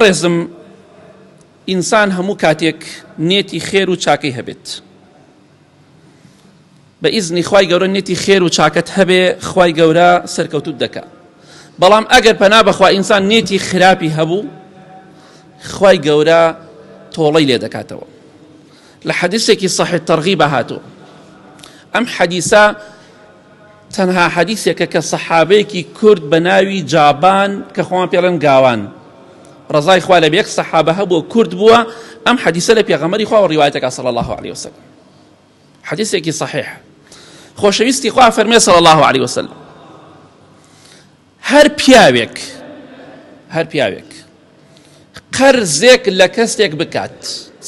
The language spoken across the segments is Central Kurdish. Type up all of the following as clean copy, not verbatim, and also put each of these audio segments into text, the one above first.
ڕێزم ئینسان هەموو کاتێک نێتی خێر و چاکەی هەبێت بە ئیزنی خوای گەورە نێتی خێر و چاکەت هەبێ خوای گەورە سەرکەوتوت دەکا. بەڵام ئەگەر پەنا بەخوا ئینسان نێتی خراپی هەبوو خوای گەورە تۆڵەی لێ دەکاتەوە. لە حەدیثێکی صحیح تەرغیب هاتووە. ئەم حەدیثە تەنها حەدیثێکە کە سەحابەیەکی کورد بە ناوی جابان کە خۆیان پێڵێن گاوان ڕزای خوا لەبێ یەک سەحابە هەبووە کورد بووە ئەم حەدیثە لە پێغەمبەری خوا ڕیوایەتەکە صلی الله عليه وسلم. حەدیثێکی صحیح خۆشەویستی خوا فەرمێ صلی الله عليه وسلم هەر پیاوێک قەرزێک لە کەسێک بکات.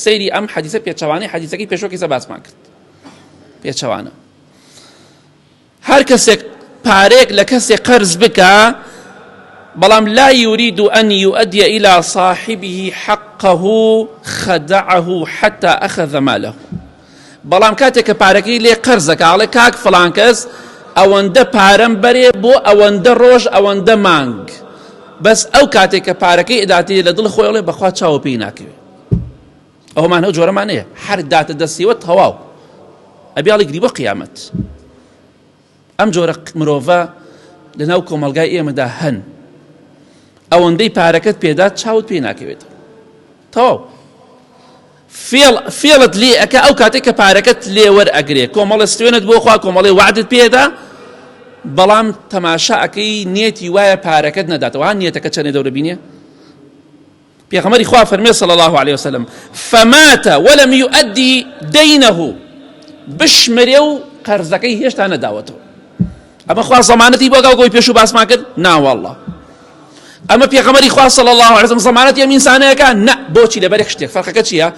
سەیری ئەم حەدیثە پێچەوانەی حەدیثەکەی پێشەوە کەسە باسمان کرد پێچەوانە. هەر کەسێک پارێک لە کەسێک قەرز بکا بەڵام لا يريد أن يؤدي إلى صاحبه حقه خدعه حتى أخذ ماله. بەڵام کاتێک کە پارەکەی لێ قەرزەکە ئاڵێ کاک فڵان کەس ئەوەندە پارەم بەرێ بۆ ئەوەندە ڕۆژ ئەوەندە مانگ، بەس ئەو کاتێک کە پارەکەی ئەداتی لە دڵ خۆی ئەڵێ بەخوا چاوە پێی ناکەوێت. ئەومان هەو جۆرەمانەیە هەر داتە دەستیوە تەواو ئەبیاڵی گری بۆ قیامەت. ئەم جۆرە مرۆڤە لەناو کۆمەلگای ئێمەدا هەن ئەوەندەی پارەکەت پێدات چاوت پێی ناکەوێت تەواو فێڵت لێ ئەکە ئەو کاتێک کە پارەکەت لێ وەرئەگرێ کۆمەڵە ستوێنت بۆ خوا کۆمەڵی وعدت پێدا بەڵام تەماشا ئەکەی نێتی وایە پارەکەت نەداتەوە. هەن نێتەکە چەندێ دەورە بینێ. پێغەمبەری خوا فەرمێ صلی الله عليه وسلم فمات ولم يؤدي دينه بشمرێ و قەرزەکەی هێشتا نەداوەتەوە. ئەمە خوا زەمانەتی بۆ گەڵگۆی پێش و باسمان کرد ناوەڵڵا. ئەمە پێغەمبەری خوا صلی الله عليه وسلم زەمانەتی ئەم ئینسانەیەکە نە بۆچی لەبەر یەک شتێک فەرقەکە چییە؟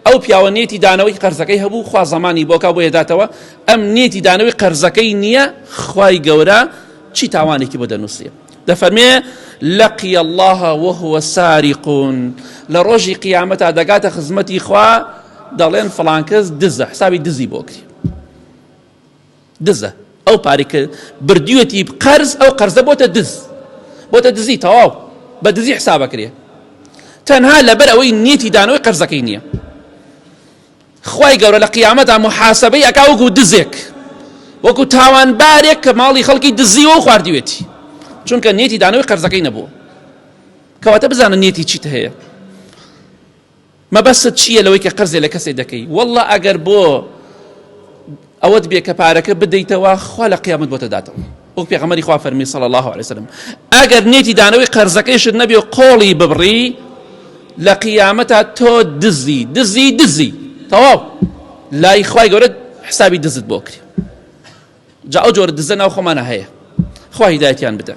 ئەو پیاوە نێتی دانەوەی قەرزەکەی هەبوو خوا زەمانی بۆکا بۆ هێداتەوە. ئەم نێتی دانەوەی قەرزەکەی نییە خوای گەورە چی تاوانێکی بۆ دەنووسێ. دەفەرمێ لقي الله وهو سارق لە ڕۆژی قیامەتا دەگاتە خزمەتی خوا دەڵێن فڵان کەس دزە حسابی دزی بۆ کری دزە ئەو پارێک کە بردیوەتی قەرز ئەو قەرزە بۆتە دزی تەواو بە دزی حسابەکرێ تەنها لەبەر ئەوەی نێتی دانەوەی قەرزەکەی نییە. خوای گەورە لە قیامەتا محاسەبەی ئەکا وەکو دزێک وەکو تاوانبارێک کە ماڵی خەڵکی دزیوە و خواردیوێتی چونکە نێتی دانەوەی قەرزەکەی نەبووە. کەواتە بزانە نێتی چیت هەیە مەبەست چییە لەوەی کە قەرزێ لە کەسێک دەکەی. وەڵڵا ئەگەر بۆ ئەوەت بێ کە پارەکە بدەیتەوە خوا لە قیامەت بۆ تەداتەوە. وەک پێغەمبەری خوا فەرمی صلی الله عليه وسلم ئەگەر نێتی دانەوەی قەرزەکەیشت نەبێ و قۆڵی ببڕی لە قیامەتا تۆ دزی تەواو لای خوای گەورە حسابی دزت بۆ کری. جا ئەو جۆرە دزە ناو خۆمانە هەیە. خوا هیدایەتیان بدە.